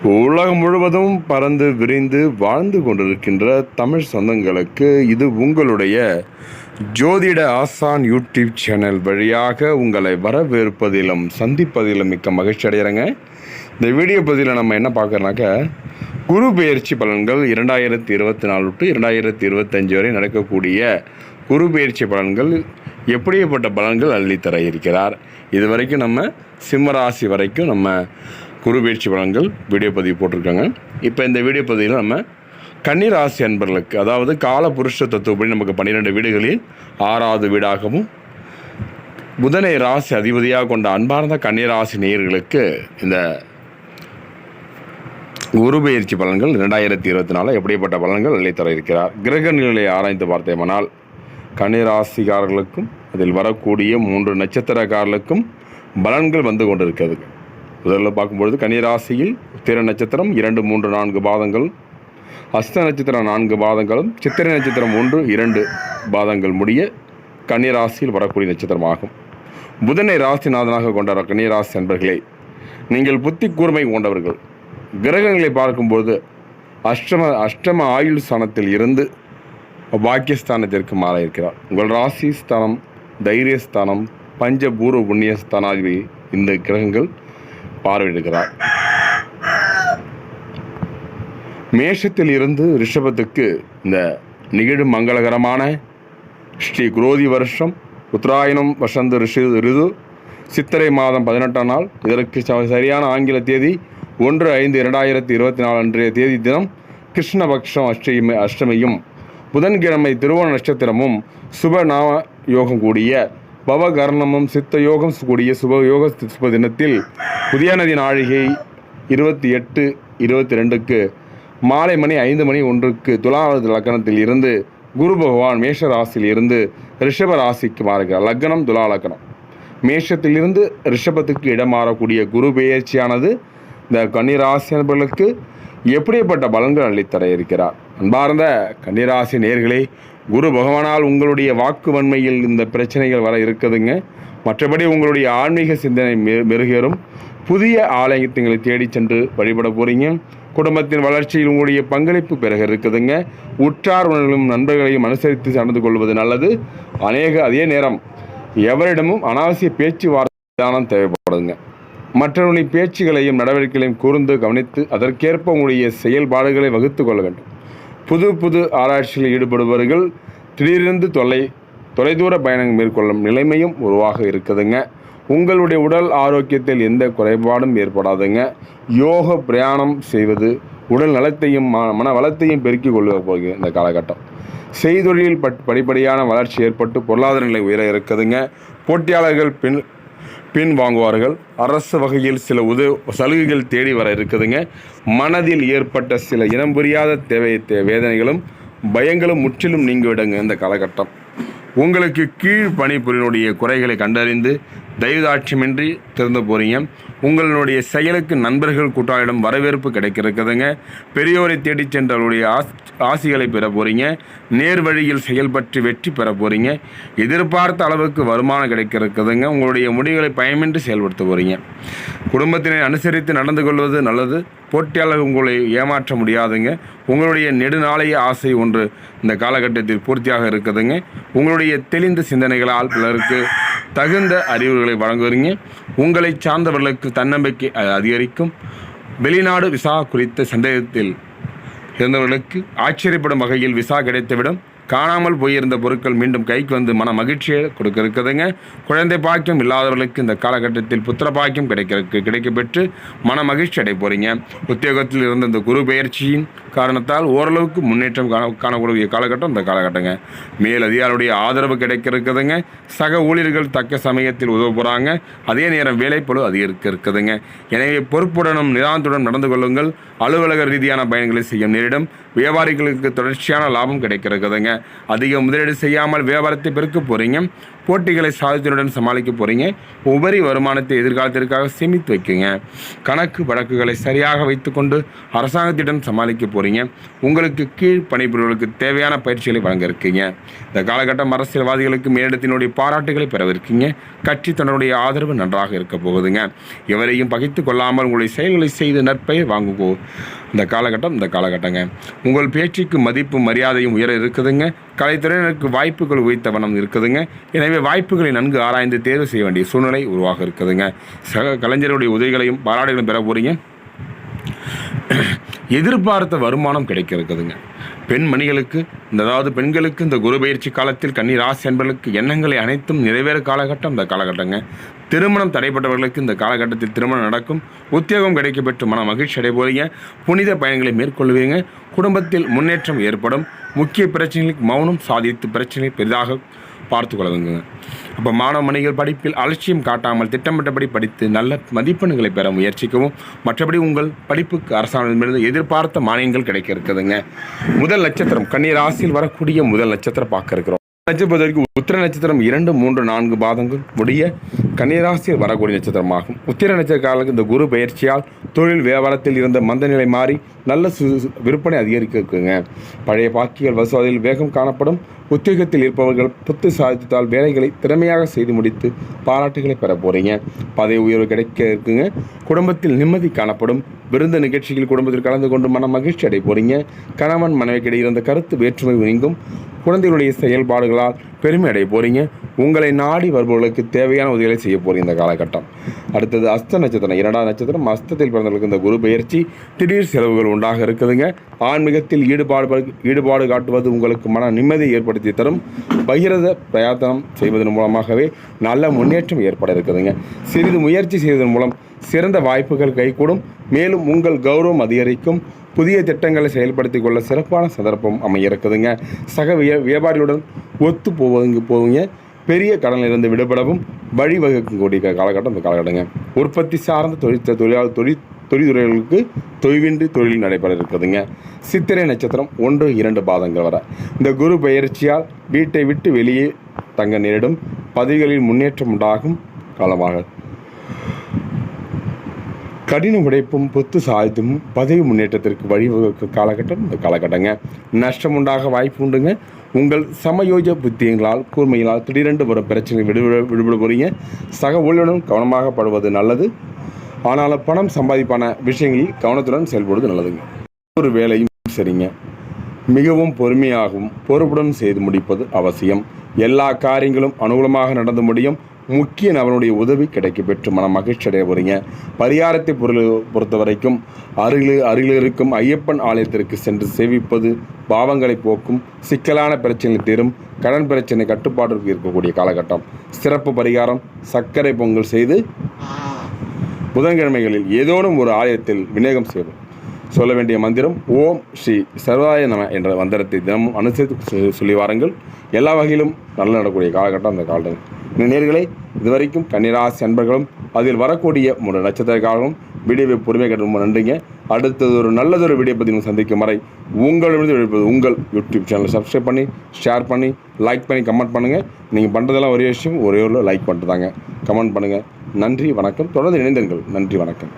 உலகம் முழுவதும் பறந்து விரிந்து வாழ்ந்து கொண்டிருக்கின்ற தமிழ் சொந்தங்களுக்கு இது உங்களுடைய ஜோதிட ஆசான் யூடியூப் சேனல் வழியாக உங்களை வரவேற்பதிலும் சந்திப்பதிலும் மிக்க மகிழ்ச்சி அடைகிறேங்க. இந்த வீடியோ பதிவில் நம்ம என்ன பார்க்குறோன்னாக்கா, குரு பெயர்ச்சி பலன்கள் 2024 டு 2025 வரை நடக்கக்கூடிய குரு பெயர்ச்சி பலன்கள் எப்படிப்பட்ட பலன்கள் அள்ளித்தர இருக்கிறார். இது வரைக்கும் நம்ம சிம்மராசி வரைக்கும் நம்ம குரு பெயர்ச்சி பலன்கள் வீடியோ பதிவு போட்டிருக்காங்க. இப்போ இந்த வீடியோ பதிவில் நம்ம கன்னிராசி அன்பர்களுக்கு, அதாவது கால புருஷ தத்துவப்படி நமக்கு 12 வீடுகளில் 6வது வீடாகவும் புதனை ராசி அதிபதியாக கொண்ட அன்பார்ந்த கன்னிராசி நேயர்களுக்கு இந்த குரு பெயர்ச்சி பலன்கள் 2024 எப்படிப்பட்ட பலன்கள் அள்ளித்தர இருக்கிறார். கிரக நிலையை ஆராய்ந்து பார்த்தோமானால் கன்னிராசிக்காரர்களுக்கும் அதில் வரக்கூடிய 3 நட்சத்திரக்காரர்களுக்கும் பலன்கள் வந்து கொண்டிருக்கிறது. முதல்ல பார்க்கும்பொழுது கன்னிராசியில் உத்திர நட்சத்திரம் 2, 3, 4 பாதங்கள், அஸ்த நட்சத்திரம் 4 பாதங்களும், சித்திரை நட்சத்திரம் 1, 2 பாதங்கள் முடிய கன்னிராசியில் வரக்கூடிய நட்சத்திரமாகும். புதனை ராசிநாதனாக கொண்ட கன்னிராசி நண்பர்களே, நீங்கள் புத்தி கூர்மை கொண்டவர்கள். கிரகங்களை பார்க்கும்போது அஷ்டம ஆயுள் ஸ்தானத்தில் இருந்து பாக்கியஸ்தானத்திற்கு மாற இருக்கிறார். உங்கள் ராசி ஸ்தானம், தைரியஸ்தானம், பஞ்சபூர்வ புண்ணியஸ்தானாதிபதி இந்த கிரகங்கள் பார்வையிடுகிறார். மேஷத்தில் இருந்து ரிஷபத்துக்கு இந்த நிகழும் மங்களகரமான ஸ்ரீ குரோதி வருஷம் உத்தராயணம் வசந்த ரிது சித்திரை மாதம் 18ஆம் நாள், இதற்கு சரியான ஆங்கில தேதி 1/5/2024 அன்றைய தேதி தினம் கிருஷ்ணபக்ஷம் அஷ்டமியும், புதன்கிழமை திருவோண நட்சத்திரமும், சுப நாம யோகம் கூடிய பவகர்ணமும் சித்த யோகம் கூடிய சுப தினத்தில் உதயநதி நாழிகை 28:22 மாலை மணி 5:01 துலாவது லக்னத்தில் இருந்து குரு பகவான் மேஷ ராசியில் இருந்து ரிஷப ராசிக்கு மாறுகிறார். லக்னம் துலா லக்னம். மேஷத்திலிருந்து ரிஷபத்துக்கு இடம் மாறக்கூடிய குரு பெயர்ச்சியானது இந்த கன்னிராசி நண்பர்களுக்கு எப்படிப்பட்ட பலன்கள் அள்ளித்தர இருக்கிறார். அன்பார்ந்த கன்னிராசி நேயர்களே, குரு பகவானால் உங்களுடைய வாக்கு வன்மையில் இந்த பிரச்சனைகள் வர இருக்குதுங்க. மற்றபடி உங்களுடைய ஆன்மீக சிந்தனை மெருகேறும். புதிய ஆலயங்களை தேடி சென்று வழிபட போகிறீங்க. குடும்பத்தின் வளர்ச்சியில் உங்களுடைய பங்களிப்பு பிறகு இருக்குதுங்க. உற்றார் உணர்களும் நண்பர்களையும் அனுசரித்து நடந்து கொள்வது நல்லது. அதே நேரம் எவரிடமும் அனாவசிய பேச்சுவார்த்தை தேவைப்படுதுங்க. மற்றவர்களின் பேச்சுகளையும் நடவடிக்கைகளையும் கூர்ந்து கவனித்து அதற்கேற்ப உங்களுடைய செயல்பாடுகளை வகுத்து கொள்ள வேண்டும். புது ஆராய்ச்சியில் ஈடுபடுபவர்கள் திடீரென்று தொலைதூர பயணங்கள் மேற்கொள்ளும் நிலைமையும் உருவாக இருக்குதுங்க. உங்களுடைய உடல் ஆரோக்கியத்தில் எந்த குறைபாடும் ஏற்படாதுங்க. யோக பிரயாணம் செய்வது உடல் நலத்தையும் மன வளத்தையும் பெருக்கிக் கொள்ள போகுது. இந்த காலகட்டம் செய்தொழில் படிப்படியான வளர்ச்சி ஏற்பட்டு பொருளாதார நிலை உயர இருக்குதுங்க. போட்டியாளர்கள் பின் வாங்குவார்கள். அரசு வகையில் சில சலுகைகள் தேடி வர இருக்குதுங்க. மனதில் ஏற்பட்ட சில இனம் புரியாத வேதனைகளும் பயங்களும் முற்றிலும் நீங்கிவிடுங்க. இந்த காலகட்டம் உங்களுக்கு கீழ் பணிபுரியினுடைய குறைகளை கண்டறிந்து தயவுதாட்சியமின்றி திறந்து போகிறீங்க. உங்களுடைய செயலுக்கு நண்பர்கள் கூட்டாளிடம் வரவேற்பு கிடைக்கிறதுங்க. பெரியோரை தேடி சென்று அவருடைய ஆசிகளை பெற போகிறீங்க. நேர் வழியில் செயல்பற்றி வெற்றி பெற போகிறீங்க. எதிர்பார்த்த அளவுக்கு வருமானம் கிடைக்கிறதுங்க. உங்களுடைய முடிவுகளை பயமின்றி செயல்படுத்த போகிறீங்க. குடும்பத்தினை அனுசரித்து நடந்து கொள்வது நல்லது. போட்டியாளர்கள் உங்களை ஏமாற்ற முடியாதுங்க. உங்களுடைய நெடுநாளைய ஆசை ஒன்று இந்த காலகட்டத்தில் பூர்த்தியாக இருக்குதுங்க. உங்களுடைய தெளிந்த சிந்தனைகளால் பிறருக்கு தகுந்த அறிவுரைகளை வழங்குவீங்க. உங்களை சார்ந்தவர்களுக்கு தன்னம்பிக்கை அதிகரிக்கும். வெளிநாடு விசா குறித்த சந்தேகத்தில் இருந்தவர்களுக்கு ஆச்சரியப்படும் வகையில் விசா கிடைத்துவிடும். காணாமல் போயிருந்த பொருட்கள் மீண்டும் கைக்கு வந்து மன மகிழ்ச்சியை கொடுக்க இருக்குதுங்க. குழந்தை பாக்கியம் இல்லாதவர்களுக்கு இந்த காலகட்டத்தில் புத்திர பாக்கியம் கிடைக்கப்பெற்று மன மகிழ்ச்சி அடைய போகிறீங்க. உத்தியோகத்தில் இருந்த இந்த குரு பெயர்ச்சியின் காரணத்தால் ஓரளவுக்கு முன்னேற்றம் காணக்கூடிய காலகட்டம் இந்த காலகட்டங்க. மேல் அதிகாரியுடைய ஆதரவு கிடைக்க இருக்குதுங்க. சக ஊழியர்கள் தக்க சமயத்தில் உதவ போகிறாங்க. அதே நேரம் வேலைப்பளு அதிகரிக்க இருக்குதுங்க. எனவே பொறுப்புடனும் நிதானத்துடன் நடந்து கொள்ளுங்கள். அலுவலக ரீதியான பயன்களை செய்ய நேரிடும். வியாபாரிகளுக்கு தொடர்ச்சியான லாபம் கிடைக்க இருக்குதுங்க. அதிக முதலீடு செய்யாமல் வியாபாரத்தை பெருக்க போகிறீங்க. போட்டிகளை சாதித்தனுடன் சமாளிக்க போகிறீங்க. உபரி வருமானத்தை எதிர்காலத்திற்காக சேமித்து வைக்குங்க. கணக்கு வழக்குகளை சரியாக வைத்துக்கொண்டு அரசாங்கத்திடம் சமாளிக்க போகிறீங்க. உங்களுக்கு கீழ் பணிபுரிவர்களுக்கு தேவையான பயிற்சிகளை வழங்க இருக்கீங்க. இந்த காலகட்டம் அரசியல்வாதிகளுக்கு மேலிடத்தினுடைய பாராட்டுகளை பெறவிருக்கீங்க. கட்சி தன்னுடைய ஆதரவு நன்றாக இருக்க போகுதுங்க. எவரையும் பகைத்து கொள்ளாமல் உங்களுடைய செயல்களை செய்து நற்பெயர் வாங்குவோம். இந்த காலகட்டங்க உங்கள் பேச்சுக்கு மதிப்பு மரியாதையும் உயர இருக்குதுங்க. கலைத்துறையினருக்கு வாய்ப்புகள் உயர்த்த வண்ணம் இருக்குதுங்க. எனவே வாய்ப்புகளை நன்கு ஆராய்ந்து தேர்வு செய்ய வேண்டிய சூழ்நிலை உருவாக இருக்குதுங்க. சக கலைஞருடைய உதவிகளையும் பாராட்டுகளையும் பெற போறீங்க. எதிர்பார்த்த வருமானம் கிடைக்க இருக்குதுங்க. பெண்மணிகளுக்கு பெண்களுக்கு இந்த குரு பயிற்சி காலத்தில் கன்னி ராசி என்பவர்களுக்கு எண்ணங்களை அனைத்தும் நிறைவேற காலகட்டம் இந்த காலகட்டங்க. திருமணம் தடைப்பட்டவர்களுக்கு இந்த காலகட்டத்தில் திருமணம் நடக்கும். உத்தியோகம் கிடைக்க பெற்று மன மகிழ்ச்சி அடைய போறீங்க. புனித பயணங்களை மேற்கொள்வீங்க. குடும்பத்தில் முன்னேற்றம் ஏற்படும். முக்கிய பிரச்சனைகளுக்கு மௌனம் சாதித்து பிரச்சனை பெரிதாக பார்த்து கொள்ளுங்க. அப்போ மாணவ மணிகள் படிப்பில் அலட்சியம் காட்டாமல் திட்டமிட்டபடி படித்து நல்ல மதிப்பெண்களை பெற முயற்சிக்கவும். மற்றபடி உங்கள் படிப்புக்கு அரசாங்கத்திலிருந்து எதிர்பார்த்த மானியங்கள் கிடைக்க இருக்குதுங்க. முதல் நட்சத்திரம் கன்னி ராசியில் வரக்கூடிய முதல் நட்சத்திரம் பார்க்க இருக்கிறோம். நட்சத்திரம் உத்திர நட்சத்திரம் 2, 3, 4 பாதங்கள் உடைய கன்னிராசியில் வரக்கூடிய நட்சத்திரமாகும். உத்திர நட்சத்திரக்காரர்களுக்கு இந்த குரு பயிற்சியால் தொழில் வியாபாரத்தில் இருந்த மந்த நிலை மாறி நல்ல விற்பனை அதிகரிக்க இருக்குங்க. பழைய பாக்கிகள் வசூலில் வேகம் காணப்படும். உத்தியோகத்தில் இருப்பவர்கள் புத்து சாதித்தால் வேலைகளை திறமையாக செய்து முடித்து பாராட்டுகளை பெற போறீங்க. பதவி உயர்வு கிடைக்க இருக்குங்க. குடும்பத்தில் நிம்மதி காணப்படும். விருந்த நிகழ்ச்சியில் குடும்பத்தில் கலந்து கொண்டு மன மகிழ்ச்சி அடைய போறீங்க. கணவன் மனைவிக்கிடையே இருந்த கருத்து வேற்றுமை நீங்கும். குழந்தைகளுடைய செயல்பாடுகளால் பெருமை அடைய போறீங்க. உங்களை நாடி வருபவர்களுக்கு தேவையான உதவிகளை செய்ய போறீங்க இந்த காலகட்டம். அடுத்தது அஸ்த நட்சத்திரம் 2வது நட்சத்திரம். அஸ்தத்தில் பிறந்தவர்களுக்கு இந்த குரு பயிற்சி திடீர் செலவுகள் உண்டாக இருக்குதுங்க. ஆன்மீகத்தில் ஈடுபாடு காட்டுவது உங்களுக்கு மன நிம்மதியை ஏற்படுத்தி தரும். பகிரத பிரயத்தனம் செய்வதன் மூலமாகவே நல்ல முன்னேற்றம் ஏற்பட இருக்குதுங்க. சிறிது முயற்சி செய்வதன் மூலம் சிறந்த வாய்ப்புகள் கைகூடும். மேலும் உங்கள் கௌரவம் அதிகரிக்கும். புதிய திட்டங்களை செயல்படுத்திக் கொள்ள சிறப்பான சந்தர்ப்பம் அமைய இருக்குதுங்க. சக வியாபாரிகளுடன் ஒத்து போவீங்க. பெரிய கடனிலிருந்து விடுபடவும் வழிவகுக்கக்கூடிய காலகட்டம் இந்த காலகட்டங்க. உற்பத்தி சார்ந்த தொழில்துறைகளுக்கு தொய்வின்றி தொழில் நடைபெற இருக்குதுங்க. சித்திரை நட்சத்திரம் 1, 2 பாதங்கள் வர இந்த குரு பயிற்சியால் வீட்டை விட்டு வெளியே தங்க நேரிடும். பதவிகளில் முன்னேற்றம் உண்டாகும் காலமாக கடின உழைப்பும் புத்து சாய்த்தும் பதவி முன்னேற்றத்திற்கு வழிவகுக்கும் காலகட்டம் இந்த காலகட்டங்க. நஷ்டம் உண்டாக வாய்ப்பு உண்டுங்க. உங்கள் சமயோஜ புத்தியங்களால் கூர்மையினால் திடீரென்று வரும் பிரச்சனை விடுபட போறீங்க. சக ஊழியருடன் கவனமாக படுவது நல்லது. ஆனாலும் பணம் சம்பாதிப்பான விஷயங்களில் கவனத்துடன் செயல்படுவது நல்லதுங்க. ஒரு வேலையும் சரிங்க. மிகவும் பொறுமையாகவும் பொறுப்புடன் செய்து முடிப்பது அவசியம். எல்லா காரியங்களும் அனுகூலமாக நடந்து முடியும். முக்கிய நபருடைய உதவி கிடைக்க பெற்று மன மகிழ்ச்சி அடைய போறீங்க. பரிகாரத்தை பொறுத்த வரைக்கும் அருகில் இருக்கும் ஐயப்பன் ஆலயத்திற்கு சென்று சேவிப்பது பாவங்களை போக்கும். சிக்கலான பிரச்சனை தீரும். கடன் பிரச்சனை கட்டுப்பாட்டிற்கு இருக்கக்கூடிய காலகட்டம். சிறப்பு பரிகாரம் சர்க்கரை பொங்கல் செய்து புதன்கிழமைகளில் ஏதோனும் ஒரு ஆலயத்தில் விநியோகம் செய்வோம். சொல்ல வேண்டிய மந்திரம் ஓம் ஸ்ரீ சர்வாய நம என்ற மந்திரத்தை தினமும் அனுசரித்து சொல்லி வாருங்கள். எல்லா வகையிலும் நல்ல நடக்கக்கூடிய காலகட்டம் அந்த காலகட்டம். நேயர்களே, இதுவரைக்கும் கன்னிராசி அன்பர்களும் அதில் வரக்கூடிய 3 நட்சத்திரக்காரர்களும் வீடியோவை பொறுமை கேட்டு நன்றிங்க. அடுத்தது ஒரு நல்லதொரு வீடியோ பற்றி சந்திக்கும் வரை உங்களிடமிருந்து விடுப்பது உங்கள் யூடியூப் சேனலை சப்ஸ்கிரைப் பண்ணி ஷேர் பண்ணி லைக் பண்ணி கமெண்ட் பண்ணுங்கள். நீங்கள் பண்ணுறதெல்லாம் ஒரே விஷயம், ஒரே ஒரு லைக் பண்ணிட்டு தாங்க. கமெண்ட் பண்ணுங்கள். நன்றி வணக்கம். தொடர்ந்து இணைந்தீர்கள். நன்றி வணக்கம்.